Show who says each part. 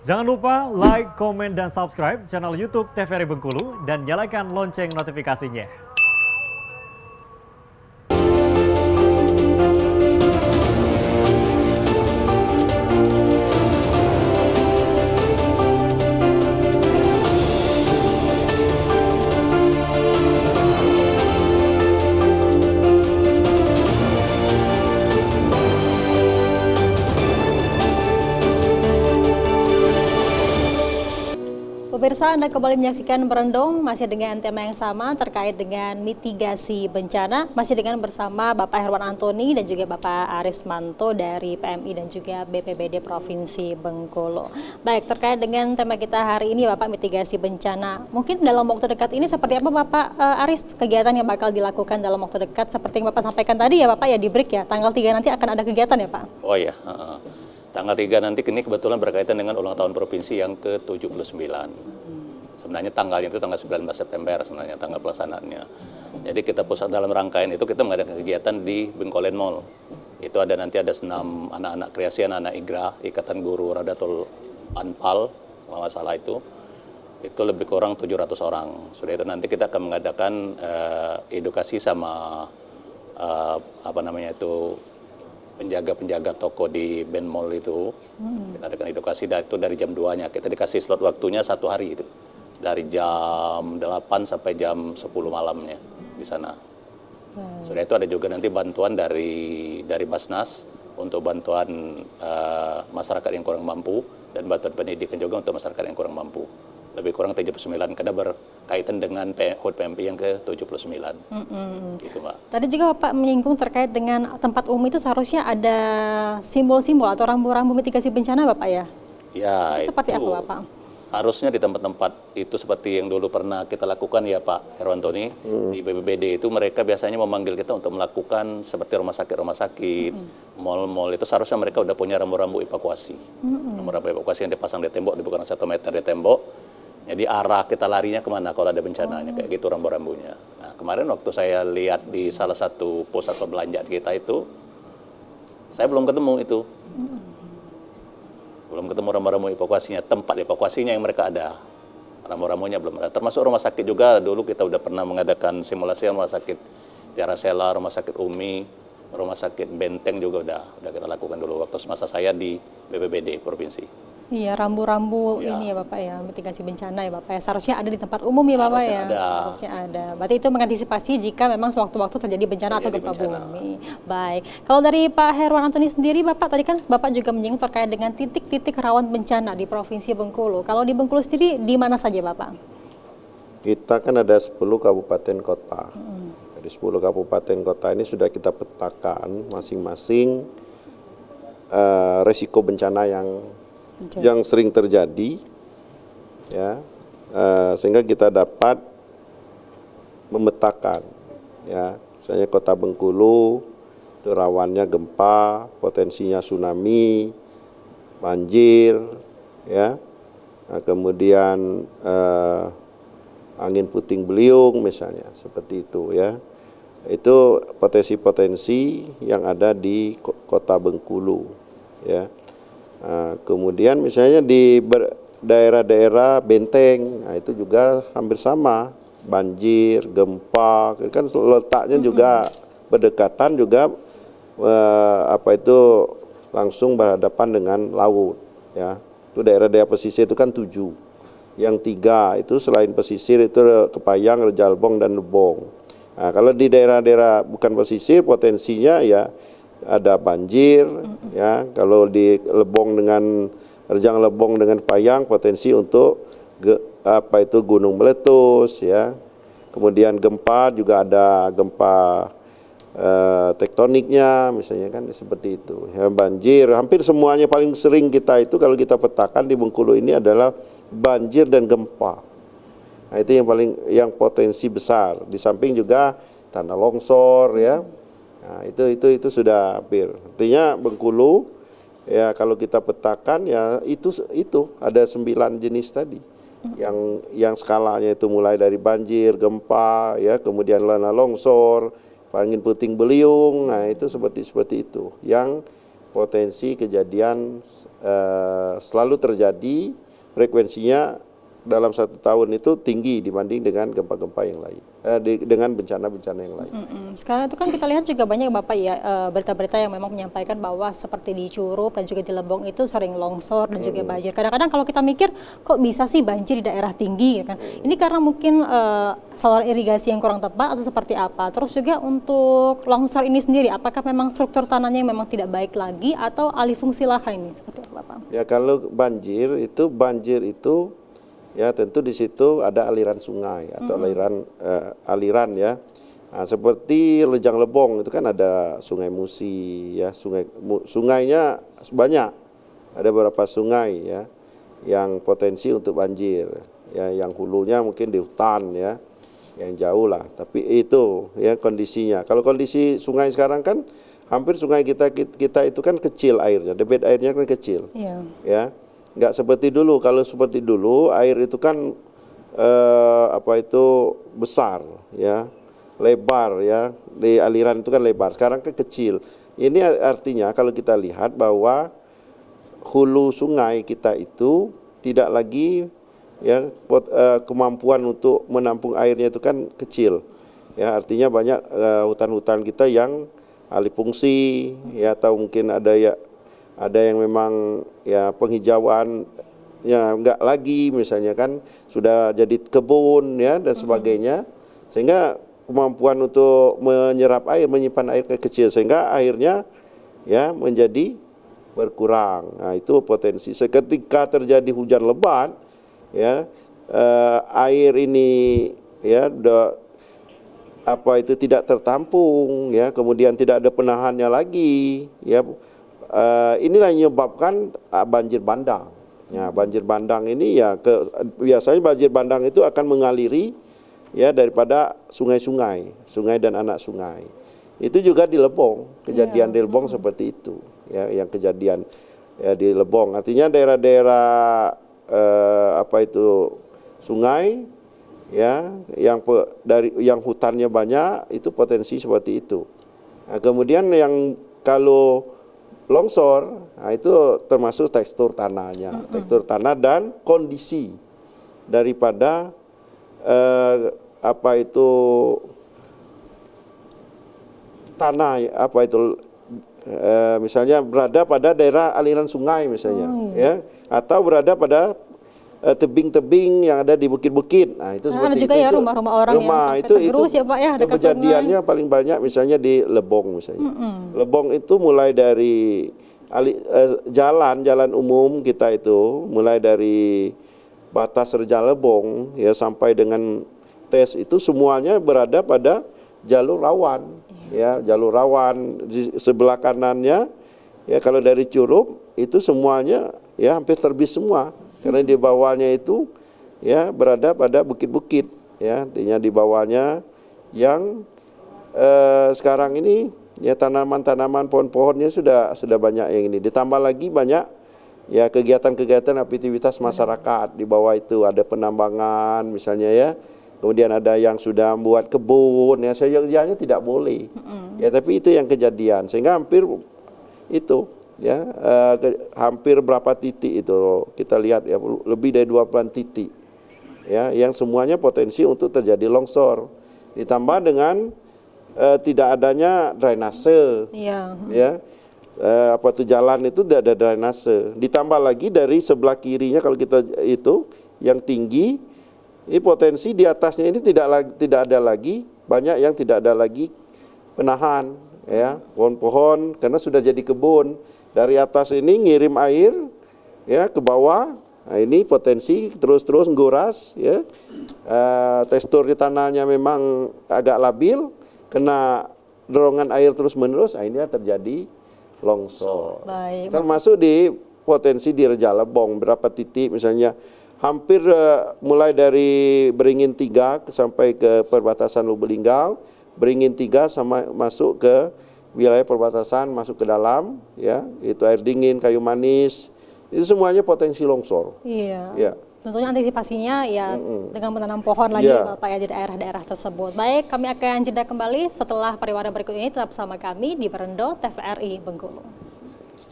Speaker 1: Jangan lupa like, komen, dan subscribe channel YouTube TVRI Bengkulu dan nyalakan lonceng notifikasinya.
Speaker 2: Pemirsa, Anda kembali menyaksikan Berendong masih dengan tema yang sama terkait dengan mitigasi bencana, masih dengan bersama Bapak Herwan Antoni dan juga Bapak Arismanto dari PMI dan juga BPBD Provinsi Bengkulu. Baik, terkait dengan tema kita hari ini Bapak, mitigasi bencana. Mungkin dalam waktu dekat ini seperti apa Bapak Aris kegiatan yang bakal dilakukan dalam waktu dekat seperti yang Bapak sampaikan tadi ya Bapak ya di break ya, tanggal 3 nanti akan ada kegiatan ya Pak?
Speaker 3: Oh ya, tanggal 3 nanti ini kebetulan berkaitan dengan ulang tahun provinsi yang ke-79. Sebenarnya tanggalnya itu tanggal 19 September sebenarnya tanggal pelaksanaannya. Jadi kita pusat dalam rangkaian itu kita mengadakan kegiatan di Bengkolen Mall. Itu ada nanti ada senam anak-anak kreasi, anak-anak IGRA, Ikatan Guru Radatul Anpal, kalau nggak salah itu lebih kurang 700 orang. Sudah itu nanti kita akan mengadakan edukasi sama penjaga-penjaga toko di Ben Mall itu. Kita adakan edukasi itu dari jam 2-nya. Kita dikasih slot waktunya 1 hari itu. Dari jam 8 sampai jam 10 malamnya di sana. Sudah itu ada juga nanti bantuan dari Basnas untuk bantuan masyarakat yang kurang mampu dan bantuan pendidikan juga untuk masyarakat yang kurang mampu. Lebih kurang 79 karena berkaitan dengan HUT PMI yang ke-79. Gitu, Mbak.
Speaker 2: Tadi juga Bapak menyinggung terkait dengan tempat umum itu seharusnya ada simbol-simbol atau rambu-rambu mitigasi bencana Bapak ya?
Speaker 3: Ya,
Speaker 2: itu seperti apa Bapak?
Speaker 3: Harusnya di tempat-tempat itu seperti yang dulu pernah kita lakukan ya Pak Herwantoni, di BPBD itu mereka biasanya memanggil kita untuk melakukan seperti rumah sakit, mal-mal itu seharusnya mereka udah punya rambu-rambu evakuasi. Rambu-rambu evakuasi yang dipasang di tembok, bukan 1 meter di tembok. Jadi arah kita larinya kemana kalau ada bencananya, kayak gitu rambu-rambunya. Nah kemarin waktu saya lihat di salah satu pusat perbelanjaan kita itu, saya belum ketemu itu. Belum ketemu rambu-rambu evakuasinya, tempat evakuasinya yang mereka ada. Rambu-rambunya belum ada. Termasuk rumah sakit juga, dulu kita udah pernah mengadakan simulasi rumah sakit Tiara Sela, rumah sakit Umi, rumah sakit Benteng juga udah kita lakukan dulu waktu masa saya di BPBD Provinsi.
Speaker 2: Iya, rambu-rambu ini ya Bapak ya, mitigasi bencana ya Bapak ya. Seharusnya ada di tempat umum ya Bapak ya. Harusnya ada. Berarti itu mengantisipasi jika memang sewaktu-waktu terjadi bencana atau gempa bumi. Baik. Kalau dari Pak Herwan Antoni sendiri Bapak, tadi kan Bapak juga menyinggung terkait dengan titik-titik rawan bencana di Provinsi Bengkulu. Kalau di Bengkulu sendiri di mana saja Bapak?
Speaker 4: Kita kan ada 10 kabupaten kota. Dari 10 kabupaten kota ini sudah kita petakan masing-masing resiko bencana yang sering terjadi, ya, sehingga kita dapat memetakan, ya, misalnya Kota Bengkulu itu rawannya gempa, potensinya tsunami, banjir, ya, nah, kemudian angin puting beliung misalnya, seperti itu, ya, itu potensi-potensi yang ada di Kota Bengkulu, ya. Nah, kemudian misalnya di daerah-daerah Benteng, nah itu juga hampir sama, banjir, gempa, kan letaknya juga berdekatan juga langsung berhadapan dengan laut, ya. Itu daerah-daerah pesisir itu kan 7, yang 3 itu selain pesisir itu Kepayang, Rejalbong dan Lebong. Nah, kalau di daerah-daerah bukan pesisir potensinya ya ada banjir, ya. Kalau di Rejang Lebong dengan Payang potensi untuk gunung meletus, ya. Kemudian gempa juga ada gempa tektoniknya misalnya kan seperti itu. Ya, banjir hampir semuanya paling sering kita itu kalau kita petakan di Bengkulu ini adalah banjir dan gempa. Nah, itu yang potensi besar. Di samping juga tanah longsor, ya. Nah, itu sudah hampir. Artinya Bengkulu ya kalau kita petakan ya itu ada 9 jenis tadi. Yang skalanya itu mulai dari banjir, gempa, ya, kemudian tanah longsor, angin puting beliung. Nah, itu seperti itu. Yang potensi kejadian selalu terjadi, frekuensinya dalam 1 tahun itu tinggi dibanding dengan gempa-gempa yang lain, dengan bencana-bencana yang lain.
Speaker 2: Sekarang itu kan kita lihat juga banyak Bapak ya berita-berita yang memang menyampaikan bahwa seperti di Curup dan juga di Lebong itu sering longsor dan juga banjir. Kadang-kadang kalau kita mikir kok bisa sih banjir di daerah tinggi ya kan? Ini karena mungkin saluran irigasi yang kurang tepat atau seperti apa? Terus juga untuk longsor ini sendiri, apakah memang struktur tanahnya yang memang tidak baik lagi atau alih fungsi lahan ini seperti apa Bapak?
Speaker 4: Ya kalau banjir itu ya tentu di situ ada aliran sungai atau aliran ya. Nah, seperti Lejang Lebong itu kan ada Sungai Musi ya, sungainya banyak. Ada beberapa sungai ya yang potensi untuk banjir. Ya, yang hulunya mungkin di hutan ya. Yang jauh lah, tapi itu ya kondisinya. Kalau kondisi sungai sekarang kan hampir sungai kita itu kan kecil airnya, debit airnya kan kecil.
Speaker 2: Iya.
Speaker 4: Ya. Nggak seperti dulu. Kalau seperti dulu air itu kan besar ya, lebar ya, di aliran itu kan lebar. Sekarang kan kecil. Ini artinya kalau kita lihat bahwa hulu sungai kita itu tidak lagi ya kemampuan untuk menampung airnya itu kan kecil. Ya, artinya banyak hutan-hutan kita yang alih fungsi ya, atau mungkin ada yang memang ya penghijauan ya enggak lagi, misalnya kan sudah jadi kebun ya dan sebagainya, sehingga kemampuan untuk menyerap air, menyimpan air kecil, sehingga airnya ya menjadi berkurang. Nah, itu potensi seketika terjadi hujan lebat ya, air ini ya tidak tertampung ya, kemudian tidak ada penahannya lagi ya. Inilah yang menyebabkan banjir bandang. Ya, banjir bandang ini ya biasanya banjir bandang itu akan mengaliri ya daripada sungai dan anak sungai. Itu juga di Lebong, kejadian di Lebong seperti itu. Ya, yang kejadian ya di Lebong. Artinya daerah-daerah sungai ya yang hutannya banyak itu potensi seperti itu. Nah, kemudian yang kalau longsor, nah itu termasuk tekstur tanahnya, tekstur tanah dan kondisi daripada tanah misalnya berada pada daerah aliran sungai misalnya, ya, atau berada pada tebing-tebing yang ada di bukit-bukit. Nah, itu seperti
Speaker 2: ada juga
Speaker 4: itu.
Speaker 2: Ya rumah-rumah orang yang sampai tergerus ya Pak ya, dekat
Speaker 4: kejadiannya sungai. Paling banyak misalnya di Lebong misalnya. Lebong itu mulai dari jalan umum kita itu, mulai dari batas Reja Lebong ya sampai dengan tes itu semuanya berada pada jalur rawan. Ya, jalur rawan di sebelah kanannya ya, kalau dari Curup itu semuanya ya hampir terbit semua. Karena di bawahnya itu ya berada pada bukit-bukit ya, artinya di bawahnya yang sekarang ini ya tanaman-tanaman pohon-pohonnya sudah banyak yang ini. Ditambah lagi banyak ya kegiatan-kegiatan aktivitas masyarakat di bawah itu, ada penambangan misalnya ya. Kemudian ada yang sudah membuat kebun ya, sejauh-jauhnya tidak boleh. Ya, tapi itu yang kejadian sehingga hampir itu ya hampir berapa titik itu kita lihat ya, lebih dari 20 titik ya, yang semuanya potensi untuk terjadi longsor, ditambah dengan tidak adanya drainase ya, jalan itu tidak ada drainase, ditambah lagi dari sebelah kirinya kalau kita itu yang tinggi, ini potensi di atasnya ini tidak ada lagi, banyak yang tidak ada lagi penahan ya, pohon-pohon karena sudah jadi kebun. Dari atas ini ngirim air ya ke bawah. Nah, ini potensi terus nguras ya. Tekstur di tanahnya memang agak labil, kena dorongan air terus-menerus, ini terjadi longsor.
Speaker 2: Baik.
Speaker 4: Termasuk di potensi di Reja Lebong berapa titik misalnya hampir mulai dari Beringin 3 sampai ke perbatasan Lubuk-Linggau, Beringin 3 sama masuk ke wilayah perbatasan masuk ke dalam ya, itu air dingin, kayu manis, itu semuanya potensi longsor.
Speaker 2: Iya.
Speaker 4: Ya.
Speaker 2: Tentunya antisipasinya ya dengan menanam pohon lagi ya Bapak ya di daerah-daerah tersebut. Baik, kami akan jeda kembali setelah pariwara berikut ini, tetap bersama kami di Berendo TVRI Bengkulu.